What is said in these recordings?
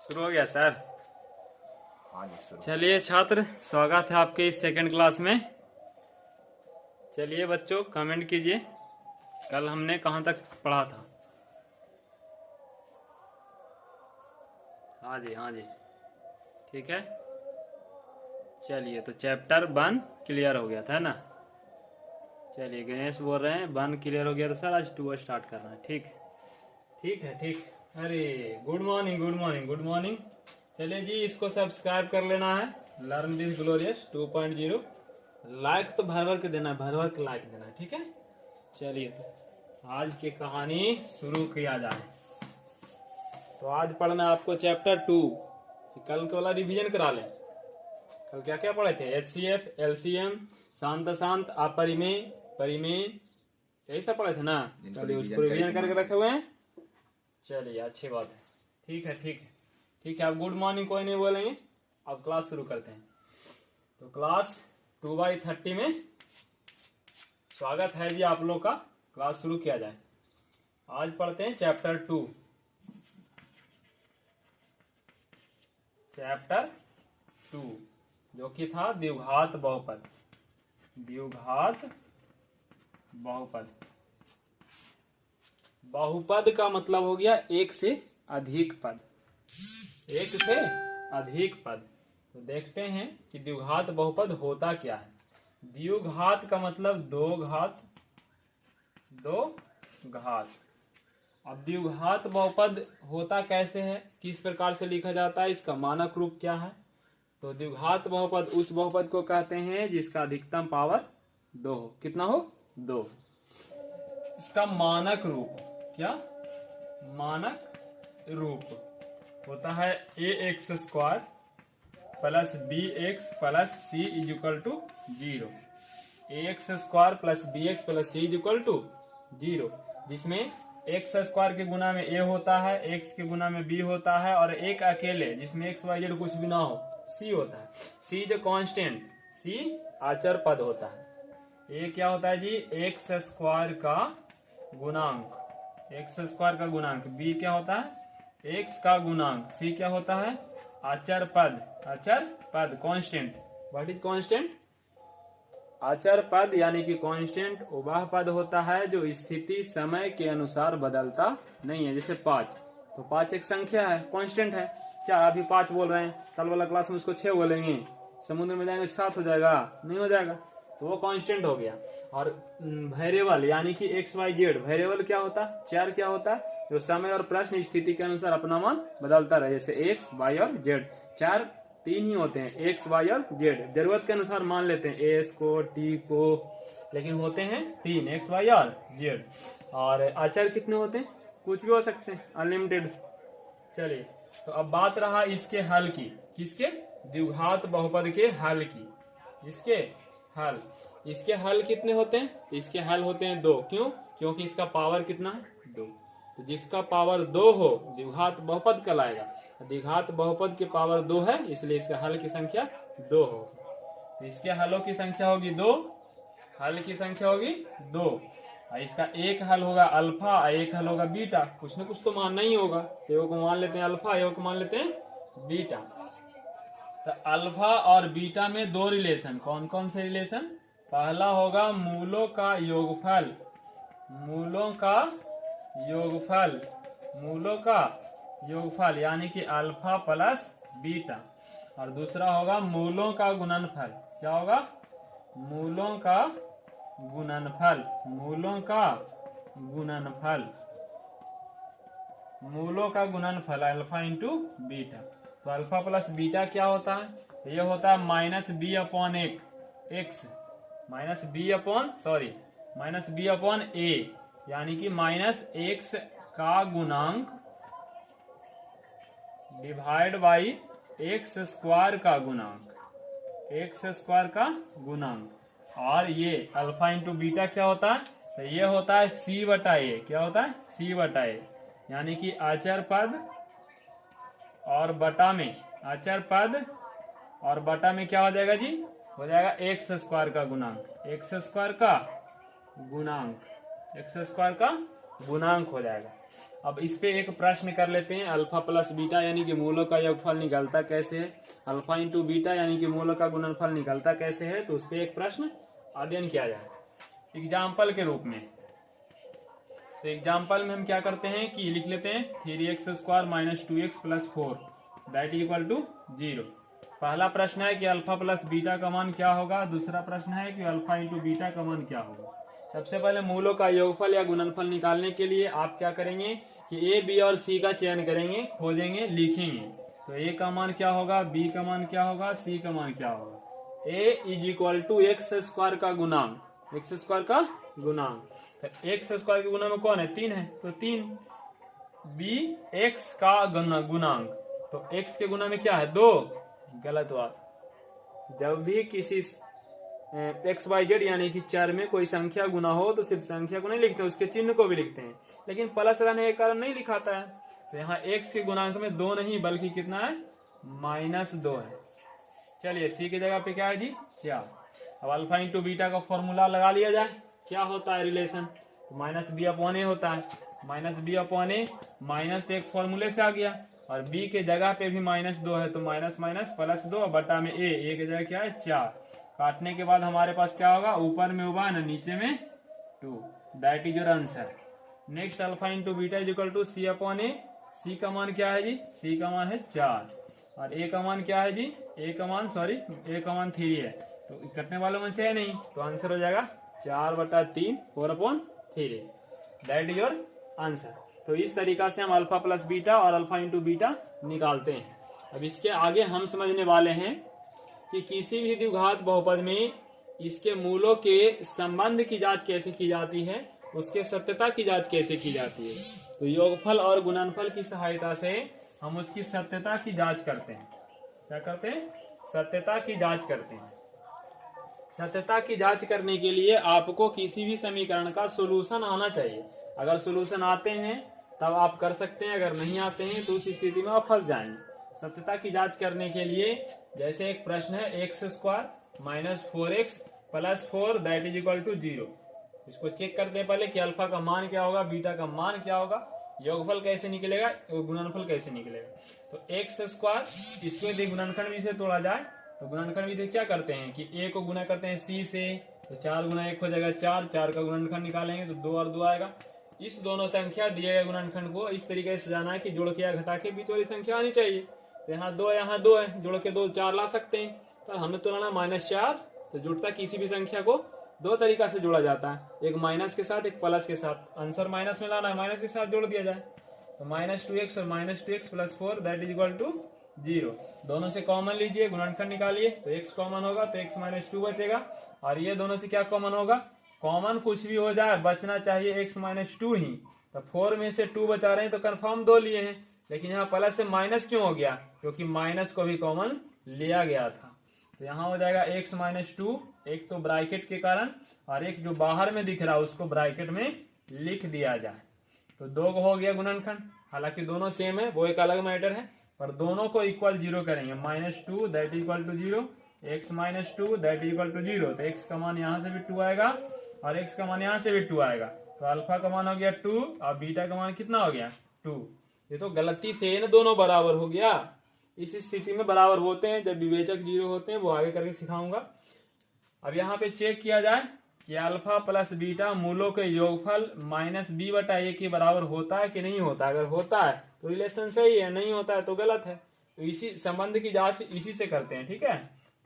शुरू हो गया सर। हाँ जी सर। चलिए छात्र, स्वागत है आपके इस सेकंड क्लास में। चलिए बच्चों, कमेंट कीजिए कल हमने कहाँ तक पढ़ा था। हाँ जी हाँ जी, ठीक है। चलिए तो चैप्टर 1 क्लियर हो गया था ना। चलिए गणेश बोल रहे हैं 1 क्लियर हो गया, तो सर आज 2 स्टार्ट करना है। ठीक ठीक है ठीक। अरे good morning good morning good morning. चलिए जी, इसको सब्सक्राइब कर लेना है, लर्न दिस ग्लोरियस 2.0। लाइक तो भर भर के देना है, भर भर के लाइक देना है, ठीक है। चलिए तो आज की कहानी शुरू किया जाए। तो आज पढ़ना है आपको चैप्टर 2। कल के वाला रिवीजन करा लें। कल क्या क्या पढ़े थे? HCF, LCM, शांत शांत, अपरिमेय, परिमेय, यही सब पढ़े थे ना। चलिए उसको रिवीजन करके रखे हुए हैं। चलिए अच्छी बात है, ठीक है ठीक है ठीक है। आप गुड मॉर्निंग कोई नहीं बोलेंगे। अब क्लास शुरू करते हैं। तो क्लास 2/30 में स्वागत है जी आप लोग का। क्लास शुरू किया जाए। आज पढ़ते हैं चैप्टर 2। चैप्टर 2 जो कि था द्विघात बहुपद। द्विघात बहुपद। बहुपद का मतलब हो गया एक से अधिक पद। एक से अधिक पद। तो देखते हैं कि द्विघात बहुपद होता क्या है। द्विघात का मतलब दो घात, दो घात। अब द्विघात बहुपद होता कैसे है, किस प्रकार से लिखा जाता है, इसका मानक रूप क्या है। तो द्विघात बहुपद उस बहुपद को कहते हैं जिसका अधिकतम पावर 2 हो। कितना हो? 2। इसका मानक रूप क्या? मानक रूप होता है ax² plus bx plus c equal to 0। ax² plus bx plus c equal to 0, जिसमें x² के गुना में a होता है, x के गुना में b होता है, और एक अकेले जिसमें x y z कुछ भी ना हो c होता है। c जो कांस्टेंट, c अचर पद होता है। a क्या होता है जी? x² का गुणांक, x² का गुणांक। b क्या होता है? x का गुणांक। c क्या होता है? अचर पद। अचर पद कांस्टेंट। What is constant? अचर पद यानी कि कांस्टेंट वह पद होता है जो स्थिति समय के अनुसार बदलता नहीं है। जैसे 5, तो 5 एक संख्या है, कांस्टेंट है। क्या अभी 5 बोल रहे हैं, कल वाला क्लास में उसको 6 बोलेंगे, समुद्र में जाएंगे 7 हो जाएगा? नहीं हो जाएगा। तो वो कांस्टेंट हो गया। और वेरिएबल यानी कि XYZ, वेरिएबल क्या होता है? चर क्या होता है? जो समय और प्रश्न स्थिति के अनुसार अपना मान बदलता रहे। जैसे X, Y और Z। चार 3 ही होते हैं, X, Y और Z। जरूरत के अनुसार मान लेते हैं S को, T को, लेकिन होते हैं 3, X, Y और Z। और अचर कितने होते हैं? कुछ भी हो सकते हैं, अनलिमिटेड। चलिए तो अब बात रहा इसके हल की। किसके? द्विघात बहुपद के हल की। इसके हल, इसके हल कितने होते हैं? इसके हल होते हैं 2। क्यों? क्योंकि इसका पावर कितना है? 2। तो जिसका पावर 2 हो द्विघात बहुपद कहलाएगा। द्विघात बहुपद की पावर 2 है, इसलिए इसके हल की संख्या 2 होगी। तो इसके हलों की संख्या होगी 2। हल की संख्या होगी 2। और इसका एक हल होगा अल्फा और एक हल होगा बीटा। कुछ न कुछ तो मानना ही होगा। तो एक को मान लेते हैं अल्फा, एक को मान लेते हैं बीटा। तो अल्फा और बीटा में 2 रिलेशन। कौन कौन से रिलेशन? पहला होगा मूलों का योगफल। मूलों का योगफल। मूलों का योगफल यानी कि अल्फा प्लस बीटा। और दूसरा होगा मूलों का गुणनफल। क्या होगा? मूलों का गुणनफल। मूलों का गुणनफल। मूलों का गुणनफल अल्फा इंटू बीटा। तो अल्फा प्लस बीटा क्या होता है? तो ये होता है -b/x, -b/a, यानी कि -x का गुणांक डिवाइड बाई x² का गुणांक। x² का गुणांक। और ये अल्फा इंटू बीटा क्या होता है? तो ये होता है c/a। क्या होता है? c/a, यानी कि अचर पद और बटा में, अचर पद और बटा में क्या हो जाएगा जी? हो जाएगा x² का गुणांक। x² का गुणांक, x² का गुणांक हो जाएगा। अब इस पे एक प्रश्न कर लेते हैं, अल्फा प्लस बीटा यानी कि मूलों का योगफल निकलता कैसे है, अल्फा इंटू बीटा यानी कि मूलों का गुणनफल निकलता कैसे है। तो उस पे एक प्रश्न अध्ययन किया जाए एग्जाम्पल के रूप में। तो एग्जाम्पल में हम क्या करते हैं कि लिख लेते हैं 3x² minus 2x plus 4 that equal to 0। पहला प्रश्न है कि अल्फा प्लस बीटा का मान क्या होगा, दूसरा प्रश्न है कि अल्फा इंटू बीटा का मान क्या होगा। सबसे पहले मूलों का योगफल या गुणनफल निकालने के लिए आप क्या करेंगे कि ए, बी और सी का चयन करेंगे, खोजेंगे, लिखेंगे। तो ए का मान क्या होगा, बी का मान क्या होगा, सी का मान क्या होगा। ए इज इक्वल टू x² का गुणांक, x² का गुणांक। तो x² के गुणा में कौन है, 3 है, तो 3। बी x का गुणांक, तो x के गुना में क्या है 2। गलत बात। जब भी किसी XYZ यानी कि चर में कोई संख्या गुना हो तो सिर्फ संख्या को नहीं लिखते, उसके चिन्ह को भी लिखते हैं, लेकिन प्लस रहने के कारण नहीं लिखाता है। तो यहाँ x के गुणांक में 2 नहीं बल्कि कितना है, -2 है। चलिए सी की जगह पे क्या है जी, 4। अब अल्फा इंटू बीटा का फॉर्मूला लगा लिया जाए। क्या होता है रिलेशन, -b/a होता है। -b/a माइनस तो एक फॉर्मूले से आ गया, और b के जगह पे भी -2 है, तो माइनस माइनस +2 बटा में a की जगह क्या है 4। काटने के बाद हमारे पास क्या होगा, ऊपर में 1 नीचे में 2, that is your answer. Next alpha into beta is equal to c/a। c का मान क्या है जी, c का मान है 4, और a का मान क्या है जी, a का मान 3 है, तो कटने वालों में से है नहीं, तो आंसर हो जाएगा 4/3 4/3, दैट इज योर आंसर। तो इस तरीका से हम अल्फा प्लस बीटा और अल्फा इंटू बीटा निकालते हैं। अब इसके आगे हम समझने वाले हैं कि किसी भी द्विघात बहुपद में इसके मूलों के संबंध की जांच कैसे की जाती है, उसके सत्यता की जांच कैसे की जाती है। तो योगफल और गुणनफल की सहायता से हम उसकी सत्यता की जांच करते हैं। क्या करते हैं, सत्यता की जांच करते हैं। सत्यता की जांच करने के लिए आपको किसी भी समीकरण का सोल्यूशन आना चाहिए। अगर सोल्यूशन आते हैं तब आप कर सकते हैं, अगर नहीं आते हैं तो उस स्थिति में आप फंस जाएंगे। सत्यता की जांच करने के लिए जैसे एक प्रश्न है x² minus 4x plus 4 that is equal to 0। इसको चेक करते हैं पहले कि अल्फा का मान क्या होगा, बीटा का मान क्या होगा, योगफल कैसे निकलेगा, गुणनफल कैसे निकलेगा। तो x², इसको यदि गुणनखंड विधि से तोड़ा जाए तो गुणनखंड विधि क्या करते हैं कि a को गुना करते हैं c से, तो 4 गुना 1 हो जाएगा 4, 4 का गुणनखंड निकालेंगे तो 2 और 2 आएगा। इस दोनों संख्या दिए गए गुणनखंड को इस तरीके से जाना है कि जोड़ के या घटा के बीच वाली संख्या आनी चाहिए। तो यहाँ 2 है, जोड़ के 2 4 ला सकते हैं। तो हमने तो लाना -4, तो जुड़ता किसी भी संख्या को 2 तरीका से जोड़ा जाता है, एक माइनस के साथ, एक प्लस के साथ। आंसर माइनस में लाना है, माइनस के साथ जोड़ दिया जाए, तो -2x और -2x plus 4 that is equal to 0। दोनों से कॉमन लीजिए, गुणनखंड निकालिए, तो x कॉमन होगा तो x - 2 बचेगा, और ये दोनों से क्या कॉमन होगा, कॉमन कुछ भी हो जाए बचना चाहिए x - 2 ही। तो 4 में से 2 बचा रहे हैं तो कंफर्म 2 लिए हैं, लेकिन यहाँ प्लस से माइनस क्यों हो गया, क्योंकि माइनस को भी कॉमन लिया गया था। तो यहाँ हो जाएगा x - 2, एक तो ब्रैकेट के कारण, और एक जो बाहर में दिख रहा है उसको ब्रैकेट में लिख दिया जाए। तो 2 हो गया गुणनखंड, हालांकि दोनों सेम है, वो एक अलग मैटर है, पर दोनों को इक्वल 0 करेंगे। -2 that equal to 0, x - 2 that equal to 0। तो x का मान यहाँ से भी 2 आएगा और x का मान यहाँ से भी 2 आएगा। तो अल्फा का मान हो गया 2 और बीटा का मान कितना हो गया 2। ये तो गलती से न दोनों बराबर हो गया। इस स्थिति में बराबर होते हैं जब विवेचक 0 होते हैं, वो आगे करके सिखाऊंगा। अब यहाँ पे चेक किया जाए कि अल्फा प्लस बीटा मूलों के योगफल -b/a के बराबर होता है कि नहीं होता। अगर होता है तो रिलेशन सही है, नहीं होता है तो गलत है। तो इसी संबंध की जांच इसी से करते हैं, ठीक है।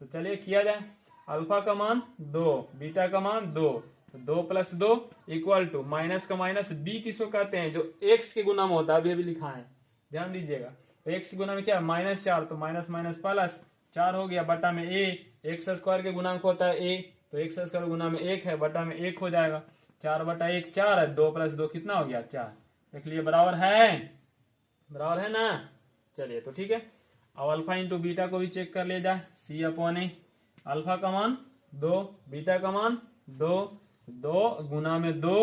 तो चलिए किया जाए। अल्फा का मान 2, बीटा का मान 2, तो 2 + 2 इक्वल टू माइनस का माइनस b किसको कहते हैं, जो x के गुना में होता है, अभी अभी लिखा है, ध्यान दीजिएगा। तो x के गुना में क्या है -4, तो माइनस माइनस प्लस 4 हो गया बटा में a, x² के गुणांक होता है a, तो x² गुना में 1 है, बटा में 1 हो जाएगा। 4/1 4 है, 2 + 2 कितना हो गया 4। देख लिए बराबर है ना। चलिए तो ठीक है। अब अल्फा इंटू बीटा को भी चेक कर लिया जाए। c/a, अल्फा का मान 2, बीटा का मान 2, 2 गुना में 2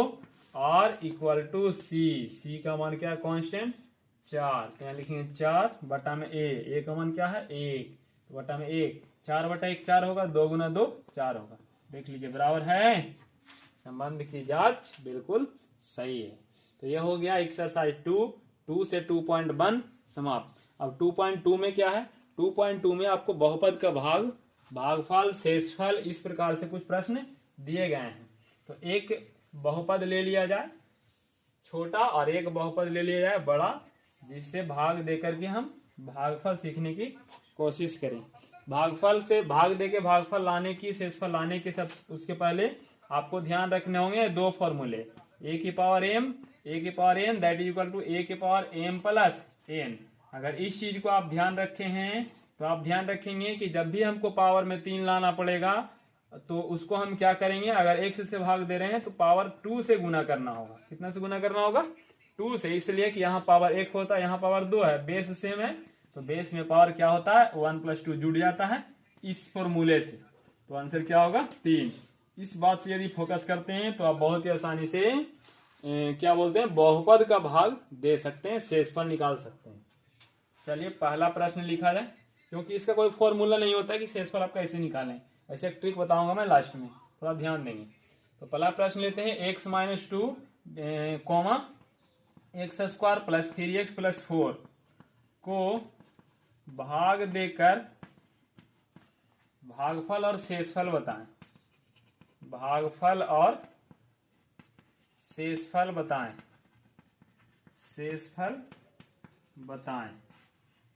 और इक्वल टू c का मान क्या है कांस्टेंट 4, तो यहाँ लिखेंगे 4 बटा में a का मान क्या है 1, तो बटा में 1, 4/1 4 होगा, 2 गुना 2 4 होगा। देख लीजिए बराबर है। संबंध की जांच बिल्कुल सही है। तो ये हो गया एक्सरसाइज 2 से 2.1 समाप्त। अब 2.2 में क्या है, 2.2 में आपको बहुपद का भागफल, शेषफल, इस प्रकार से कुछ प्रश्न दिए गए हैं। तो एक बहुपद ले लिया जाए छोटा और एक बहुपद ले लिया जाए बड़ा, जिससे भाग देकर के हम भागफल सीखने की कोशिश करें। भागफल से भाग देके भागफल लाने की, शेषफल लाने की, सब उसके पहले आपको ध्यान रखने होंगे दो फॉर्मूले, ए की power M that is equal to A की पावर एम प्लस एन। अगर इस चीज को आप ध्यान रखे हैं तो आप ध्यान रखेंगे कि जब भी हमको पावर में 3 लाना पड़ेगा तो उसको हम क्या करेंगे, अगर x से भाग दे रहे हैं तो पावर 2 से गुना करना होगा। कितना से गुना करना होगा, 2 से, इसलिए कि यहाँ पावर 1 होता है, यहाँ पावर 2 है, बेस सेम है, तो बेस में पावर क्या होता है 1 + 2 जुड़ जाता है इस फॉर्मूले से। तो आंसर क्या होगा 3। इस बात से यदि फोकस करते हैं तो आप बहुत ही आसानी से क्या बोलते हैं बहुपद का भाग दे सकते हैं, शेषफल निकाल सकते हैं। चलिए पहला प्रश्न लिखा जाए, क्योंकि इसका कोई फॉर्मूला नहीं होता है कि शेषफल आप कैसे निकालें, ऐसे एक ट्रिक बताऊंगा मैं लास्ट में, थोड़ा ध्यान देंगे। तो पहला प्रश्न लेते हैं, x - 2 x² + 3x + 4 को भाग देकर भागफल और शेषफल बताएं। भागफल और शेषफल बताएं, शेषफल बताएं।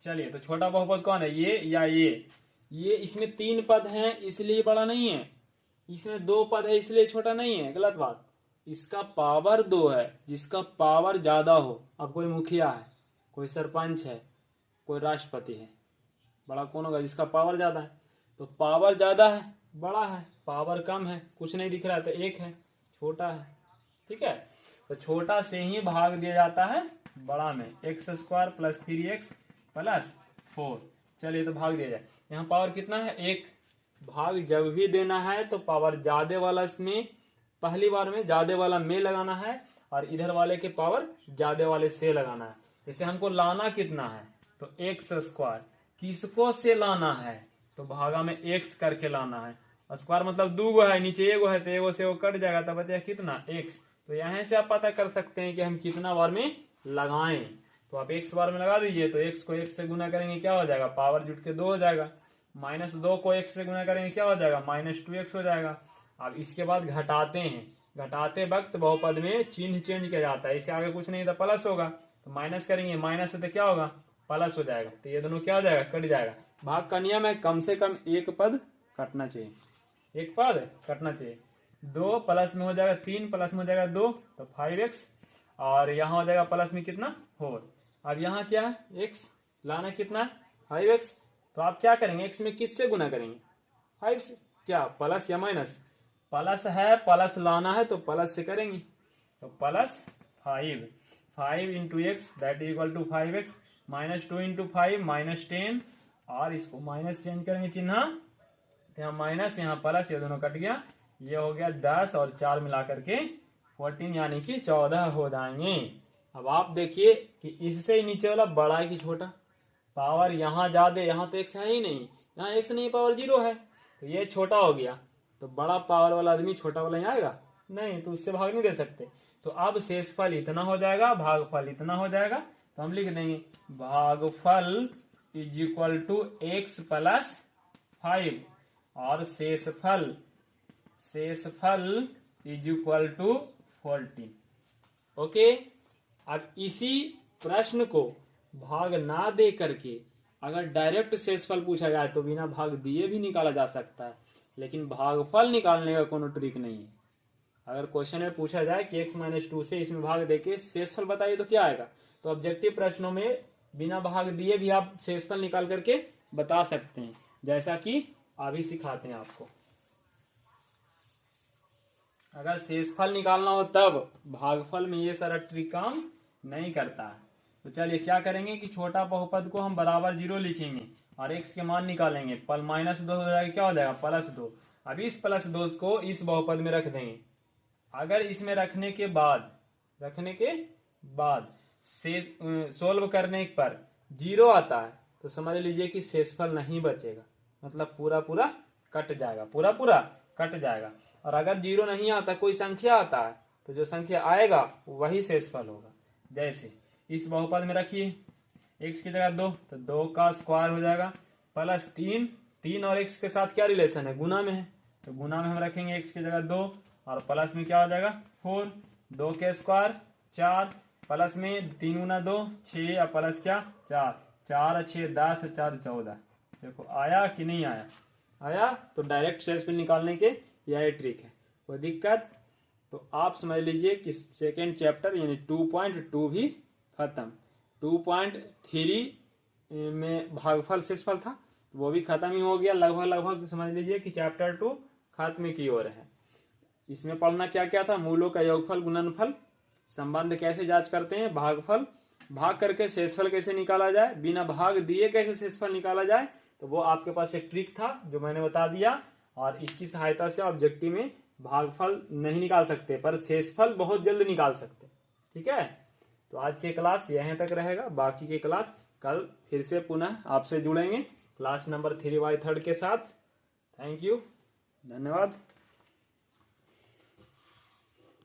चलिए तो छोटा बहुपद कौन है, ये या ये इसमें 3 पद हैं इसलिए बड़ा नहीं है, इसमें 2 पद है इसलिए छोटा नहीं है, गलत बात। इसका पावर 2 है, जिसका पावर ज्यादा हो, अब कोई मुखिया है, कोई सरपंच है, कोई राष्ट्रपति है, बड़ा कौन होगा, जिसका पावर ज्यादा है। तो पावर ज्यादा है बड़ा है, पावर कम है कुछ नहीं दिख रहा है तो 1 है छोटा है, ठीक है। तो छोटा से ही भाग दिया जाता है बड़ा में, x² + 3x + 4। चलिए तो भाग दिया जाए, यहाँ पावर कितना है 1। भाग जब भी देना है तो पावर ज्यादा वाला में, पहली बार में ज्यादा वाला में लगाना है और इधर वाले के पावर ज्यादा वाले से लगाना है। जैसे हमको लाना कितना है तो x², किसको से लाना है तो भागा में x करके लाना है, स्क्वायर मतलब 2 गो है, नीचे 1 गो है तो 1 गो से वो कट जाएगा, तब बचेगा कितना x। तो यहाँ से आप पता कर सकते हैं कि हम कितना बार में लगाएं। तो आप x बार में लगा दीजिए, तो x को 1 से गुना करेंगे क्या हो जाएगा, पावर जुट के 2 हो जाएगा। -2 को 1 से गुना करेंगे क्या हो जाएगा, -2x हो जाएगा। अब इसके बाद घटाते हैं, घटाते वक्त बहुपद में चिन्ह चेंज किया जाता है, इसके आगे कुछ नहीं था प्लस होगा, तो माइनस करेंगे, माइनस से तो क्या होगा प्लस हो जाएगा, तो ये दोनों क्या हो जाएगा कट जाएगा। भाग का नियम है कम से कम एक पद कटना चाहिए, एक पद कटना चाहिए। 2 प्लस में हो जाएगा 3, प्लस में हो जाएगा 2 तो 5x, और यहाँ हो जाएगा प्लस में कितना 4। अब यहाँ क्या है x लाना कितना 5x, तो आप क्या करेंगे x में किससे गुना करेंगे 5 से, क्या प्लस या माइनस, प्लस है, प्लस लाना है तो प्लस से करेंगे, तो +5 × x that is equal to 5x, -2 × 5 -10, और इसको माइनस चेंज करेंगे चिन्ह, यहाँ माइनस यहाँ प्लस, ये दोनों कट गया, ये हो गया 10 और 4 मिला करके 14 यानी कि 14 हो जाएंगे। अब आप देखिए कि इससे नीचे वाला बड़ा है कि छोटा, पावर यहाँ ज्यादा, यहाँ तो x है ही नहीं, यहाँ x नहीं पावर 0 है, तो ये छोटा हो गया, तो बड़ा पावर वाला आदमी छोटा वाला ही आएगा नहीं, तो उससे भाग नहीं दे सकते। तो अब शेषफल इतना हो जाएगा, भागफल इतना हो जाएगा, तो हम लिख देंगे भागफल इज इक्वल टू x + 5 और शेषफल इज इक्वल टू 14। ओके, अब इसी प्रश्न को भाग ना दे करके अगर डायरेक्ट शेषफल पूछा जाए तो बिना भाग दिए भी निकाला जा सकता है, लेकिन भागफल निकालने का कोनो ट्रिक नहीं है। अगर क्वेश्चन में पूछा जाए कि x - 2 से इसमें भाग देके शेषफल बताइए तो क्या आएगा, तो ऑब्जेक्टिव प्रश्नों में बिना भाग दिए भी आप शेषफल निकाल करके बता सकते हैं, जैसा कि अभी सिखाते हैं आपको। अगर शेषफल निकालना हो तब, भागफल में ये सारा ट्रिक काम नहीं करता है। तो चलिए क्या करेंगे कि छोटा बहुपद को हम बराबर 0 लिखेंगे और x के मान निकालेंगे, -2 हो जाएगा, क्या हो जाएगा +2। अब इस +2 को इस बहुपद में रख देंगे। अगर इसमें रखने के बाद शेष सोल्व करने पर 0 आता है तो समझ लीजिए कि शेषफल नहीं बचेगा, मतलब पूरा कट जाएगा, पूरा कट जाएगा। और अगर 0 नहीं आता, कोई संख्या आता है तो जो संख्या आएगा वही शेषफल होगा। जैसे इस बहुपद में रखिए x की जगह 2, तो 2 का स्क्वायर हो जाएगा प्लस 3, 3 और x के साथ क्या रिलेशन है, गुना में है, तो गुना में हम रखेंगे x की जगह 2 और प्लस में क्या हो जाएगा 4, 2 के स्क्वायर 4, प्लस में 3 गुना 2 6 और प्लस क्या 4, 4 और 6 10, 4 14। देखो आया कि नहीं आया, आया तो डायरेक्ट शेषफल निकालने के यह ट्रिक है। कोई दिक्कत तो आप समझ लीजिए कि सेकेंड चैप्टर यानी 2.2 भी खत्म। 2.3 में भागफल शेषफल था, तो वो भी खत्म ही हो गया लगभग लगभग। समझ लीजिए कि चैप्टर 2 खत्म की ओर है। इसमें पढ़ना क्या क्या था, मूलों का योगफल गुणनफल, संबंध कैसे जांच करते हैं, भागफल, भाग करके शेषफल कैसे निकाला जाए, बिना भाग दिए कैसे शेषफल निकाला जाए, तो वो आपके पास एक ट्रिक था जो मैंने बता दिया। और इसकी सहायता से ऑब्जेक्टिव में भागफल नहीं निकाल सकते पर शेषफल बहुत जल्द निकाल सकते। ठीक है, तो आज के क्लास यहीं तक रहेगा, बाकी के क्लास कल फिर से पुनः आपसे जुड़ेंगे क्लास नंबर 3/3 के साथ। थैंक यू, धन्यवाद।